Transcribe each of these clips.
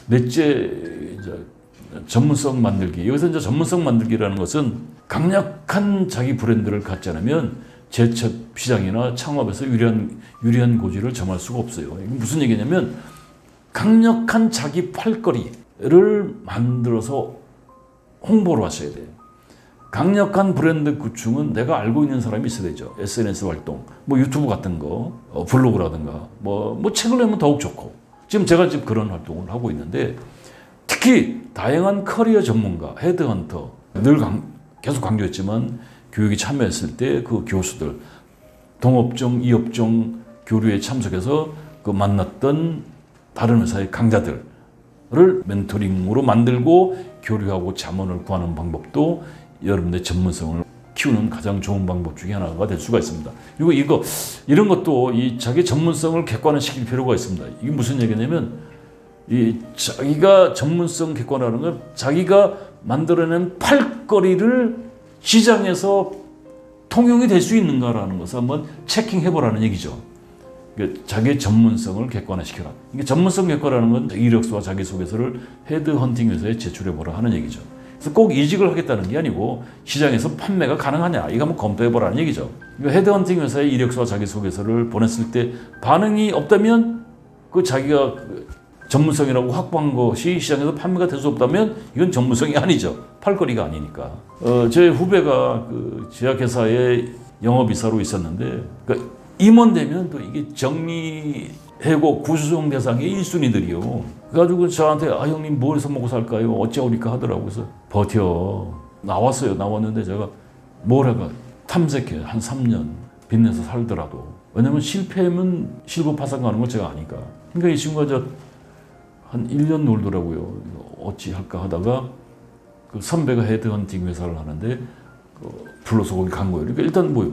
넷째 이제 전문성 만들기. 여기서 이제 전문성 만들기라는 것은 강력한 자기 브랜드를 갖지 않으면 제첩 시장이나 창업에서 유리한 고지를 점할 수가 없어요. 이게 무슨 얘기냐면 강력한 자기 팔걸이를 만들어서 홍보를 하셔야 돼요. 강력한 브랜드 구축은 내가 알고 있는 사람이 있어야 되죠. SNS 활동, 뭐 유튜브 같은 거, 블로그라든가, 뭐 책을 내면 더욱 좋고. 지금 제가 그런 활동을 하고 있는데 특히 다양한 커리어 전문가, 헤드헌터, 늘 계속 강조했지만 교육에 참여했을 때 그 교수들, 동업종, 이업종 교류에 참석해서 그 만났던 다른 회사의 강자들을 멘토링으로 만들고 교류하고 자문을 구하는 방법도 여러분의 전문성을 키우는 가장 좋은 방법 중에 하나가 될 수가 있습니다. 그리고 이런 것도 이 자기 전문성을 객관화시킬 필요가 있습니다. 이게 무슨 얘기냐면 이 자기가 전문성 객관화하는 건 자기가 만들어낸 팔걸이를 시장에서 통용이 될 수 있는가라는 것을 한번 체킹해보라는 얘기죠. 자기의 전문성을 객관화시켜라. 이게 전문성 객관화라는 건 이력서와 자기소개서를 헤드헌팅 회사에 제출해보라 하는 얘기죠. 그래서 꼭 이직을 하겠다는 게 아니고 시장에서 판매가 가능하냐 이거 한번 검토해보라는 얘기죠. 헤드헌팅 회사에 이력서와 자기소개서를 보냈을 때 반응이 없다면 그 자기가 전문성이라고 확보한 것이 시장에서 판매가 될 수 없다면 이건 전문성이 아니죠. 팔걸이가 아니니까. 제 후배가 그 제약회사의 영업이사로 있었는데 그러니까 임원되면 또 이게 정리해고 구수종 대상의 1순위들이요. 그래가지고 저한테 형님 뭐 해서 먹고 살까요? 어쩌니까 하더라고요. 그래서 버텨. 나왔어요. 나왔는데 제가 뭐라가 탐색해. 한 3년 빚내서 살더라도. 왜냐면 실패하면 실버파산 가는 걸 제가 아니까. 그러니까 이 친구가 한 1년 놀더라고요. 어찌 할까 하다가 그 선배가 헤드헌팅 회사를 하는데 불러서 거기 간 거예요. 그러니까 일단 뭐요?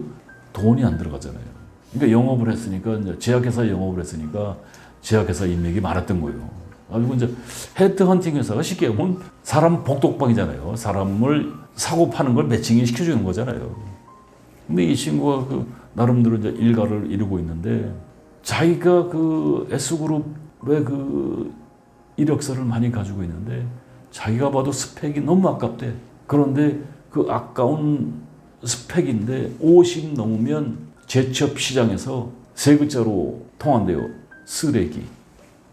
돈이 안 들어가잖아요. 그러니까 영업을 했으니까 이제 제약회사 영업을 했으니까 제약회사 인맥이 많았던 거예요. 그리고 이제 헤드헌팅 회사가 쉽게 보면 사람 복독방이잖아요. 사람을 사고 파는 걸 매칭이 시켜주는 거잖아요. 근데 이 친구가 그 나름대로 이제 일가를 이루고 있는데 자기가 그 S그룹의 그 이력서를 많이 가지고 있는데 자기가 봐도 스펙이 너무 아깝대. 그런데 그 아까운 스펙인데 50 넘으면 제첩 시장에서 세 글자로 통한대요. 쓰레기.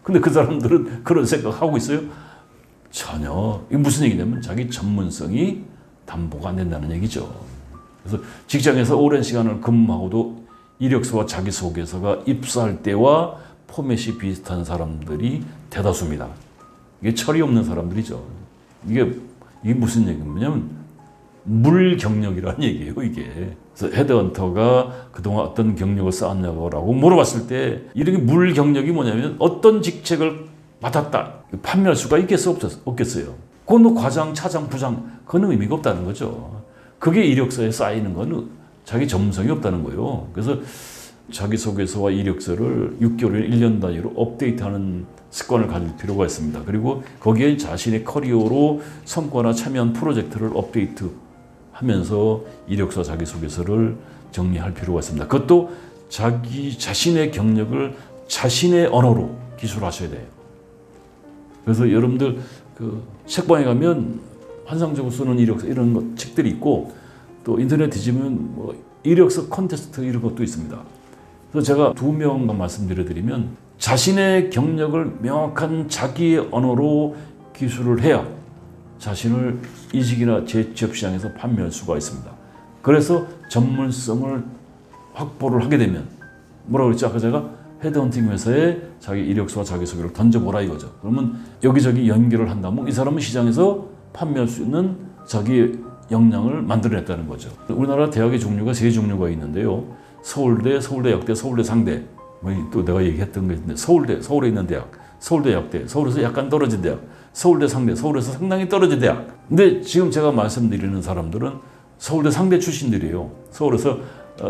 근데 그 사람들은 그런 생각하고 있어요? 전혀. 이게 무슨 얘기냐면 자기 전문성이 담보가 안 된다는 얘기죠. 그래서 직장에서 오랜 시간을 근무하고도 이력서와 자기소개서가 입사할 때와 포맷이 비슷한 사람들이 대다수입니다. 이게 철이 없는 사람들이죠. 이게 무슨 얘기냐면 물경력이라는 얘기예요, 이게. 그래서 헤드헌터가 그동안 어떤 경력을 쌓았냐고 물어봤을 때 이렇게 물경력이 뭐냐면 어떤 직책을 맡았다. 판매할 수가 없겠어요. 그건 과장, 차장, 부장 그건 의미가 없다는 거죠. 그게 이력서에 쌓이는 건 자기 전문성이 없다는 거예요. 그래서 자기소개서와 이력서를 6개월, 1년 단위로 업데이트하는 습관을 가질 필요가 있습니다. 그리고 거기에 자신의 커리어로 성과나 참여한 프로젝트를 업데이트하면서 이력서, 자기소개서를 정리할 필요가 있습니다. 그것도 자기 자신의 경력을 자신의 언어로 기술하셔야 돼요. 그래서 여러분들 그 책방에 가면 환상적으로 쓰는 이력서 이런 책들이 있고 또 인터넷 뒤지면 뭐 이력서 콘테스트 이런 것도 있습니다. 그래서 제가 2명만 말씀드리면 자신의 경력을 명확한 자기의 언어로 기술을 해야 자신을 이직이나 재취업 시장에서 판매할 수가 있습니다. 그래서 전문성을 확보를 하게 되면 뭐라고 그랬죠? 아까 제가 헤드헌팅 회사에 자기 이력서와 자기소개를 던져보라 이거죠. 그러면 여기저기 연결을 한다면 이 사람은 시장에서 판매할 수 있는 자기 역량을 만들어냈다는 거죠. 우리나라 대학의 종류가 3종류가 있는데요. 서울대, 서울대역대, 서울대 상대. 또 내가 얘기했던 게 있는데 서울대, 서울에 있는 대학, 서울대 역대, 서울에서 약간 떨어진 대학, 서울대 상대, 서울에서 상당히 떨어진 대학. 근데 지금 제가 말씀드리는 사람들은 서울대 상대 출신들이에요. 서울에서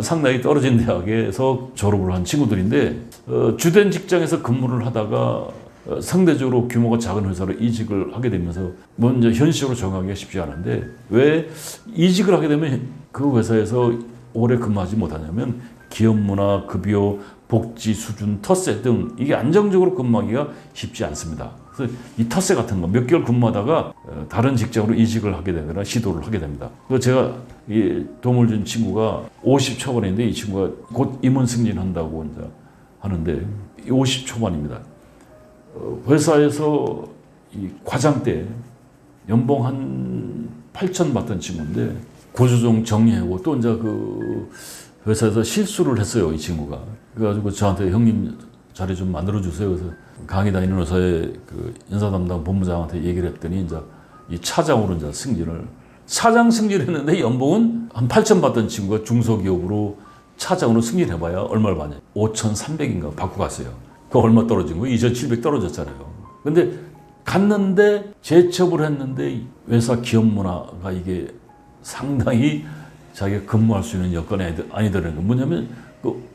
상당히 떨어진 대학에서 졸업을 한 친구들인데 주된 직장에서 근무를 하다가 상대적으로 규모가 작은 회사로 이직을 하게 되면서 먼저 현실적으로 적응하기가 쉽지 않은데 왜 이직을 하게 되면 그 회사에서 오래 근무하지 못하냐면 기업 문화, 급여, 복지 수준, 텃세 등 이게 안정적으로 근무하기가 쉽지 않습니다. 그래서 이 텃세 같은 거 몇 개월 근무하다가 다른 직장으로 이직을 하게 되거나 시도를 하게 됩니다. 그래서 제가 이 도움을 준 친구가 50 초반인데 이 친구가 곧 임원 승진한다고 이제 하는데 50 초반입니다. 회사에서 이 과장 때 연봉 한 8천 받던 친구인데 고조정 정리하고 또 이제 그 회사에서 실수를 했어요, 이 친구가. 그래가지고 저한테 형님 자리 좀 만들어 주세요. 그래서 강의 다니는 회사의 그 인사 담당 본부장한테 얘기를 했더니 이제 이 차장으로 이제 승진을 차장 승진했는데 연봉은 한 8천 받던 친구가 중소기업으로 차장으로 승진해봐야 얼마를 받냐? 5,300인가 받고 갔어요. 그 얼마 떨어진 거예요? 2,700 떨어졌잖아요. 근데 갔는데 재취업을 했는데 회사 기업 문화가 이게 상당히 자기가 근무할 수 있는 여건이 아니더라는 거. 뭐냐면 그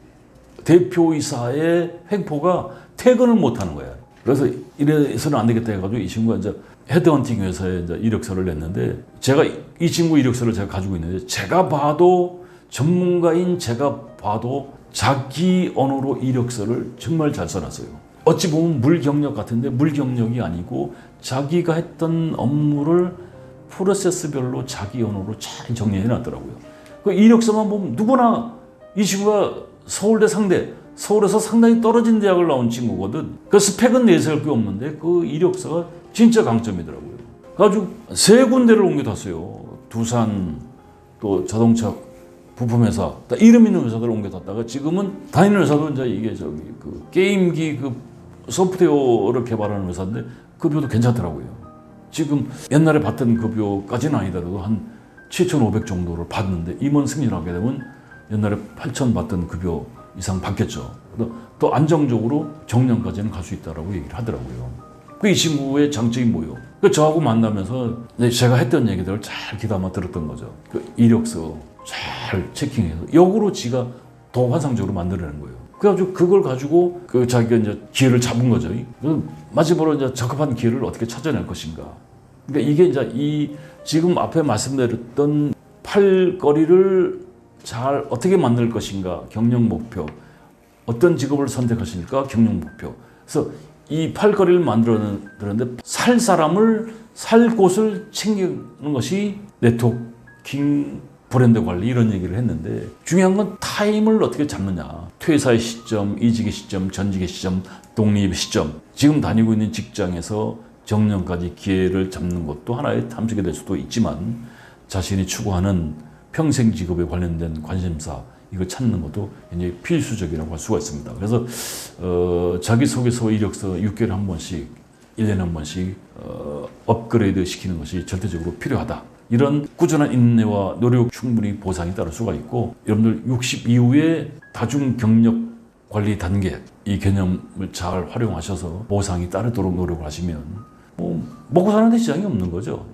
대표이사의 횡포가 퇴근을 못 하는 거야. 그래서 이래서는 안 되겠다 해가지고 이 친구가 이제 헤드헌팅 회사에 이제 이력서를 냈는데 제가 이 친구 이력서를 제가 가지고 있는데 제가 봐도 전문가인 제가 봐도 자기 언어로 이력서를 정말 잘 써놨어요. 어찌 보면 물경력 같은데 물경력이 아니고 자기가 했던 업무를 프로세스별로 자기 언어로 잘 정리해 놨더라고요. 그 이력서만 보면 누구나 이 친구가 서울대 상대, 서울에서 상당히 떨어진 대학을 나온 친구거든. 그 스펙은 내세울 게 없는데 그 이력서가 진짜 강점이더라고요. 그래가지고 3군데를 옮겨뒀어요. 두산, 또 자동차 부품회사, 이름 있는 회사들을 옮겨뒀다가 지금은 다니는 회사도 이제 이게 저기 그 게임기 그 소프트웨어를 개발하는 회사인데 급여도 괜찮더라고요. 지금 옛날에 받던 급여까지는 아니더라도 한 7,500 정도를 받는데 임원 승진하게 되면 옛날에 8,000 받던 급여 이상 받겠죠. 또 안정적으로 정년까지는 갈 수 있다라고 얘기를 하더라고요. 이 친구의 장점이 뭐예요? 저하고 만나면서 제가 했던 얘기들을 잘 귀담아 들었던 거죠. 그 이력서 잘 체킹해서 역으로 지가 더 환상적으로 만들어내는 거예요. 그래가지고 그걸 가지고 그 자기가 이제 기회를 잡은 거죠. 마지막으로 이제 적합한 기회를 어떻게 찾아낼 것인가. 그러니까 이게 이제 이 지금 앞에 말씀드렸던 팔거리를 잘 어떻게 만들 것인가, 경영 목표, 어떤 직업을 선택하시니까 경영 목표. 그래서 이 팔거리를 만들었는데 살 사람을 살 곳을 챙기는 것이 네트워킹, 브랜드 관리 이런 얘기를 했는데 중요한 건 타임을 어떻게 잡느냐. 퇴사의 시점, 이직의 시점, 전직의 시점, 독립의 시점. 지금 다니고 있는 직장에서 정년까지 기회를 잡는 것도 하나의 탐색이 될 수도 있지만 자신이 추구하는 평생 직업에 관련된 관심사 이걸 찾는 것도 굉장히 필수적이라고 할 수가 있습니다. 그래서 자기소개서 이력서 6개월에 한 번씩 1년에 한 번씩 업그레이드 시키는 것이 절대적으로 필요하다. 이런 꾸준한 인내와 노력 충분히 보상이 따를 수가 있고 여러분들 60 이후에 다중 경력 관리 단계 이 개념을 잘 활용하셔서 보상이 따르도록 노력을 하시면 뭐 먹고 사는 데 지장이 없는 거죠.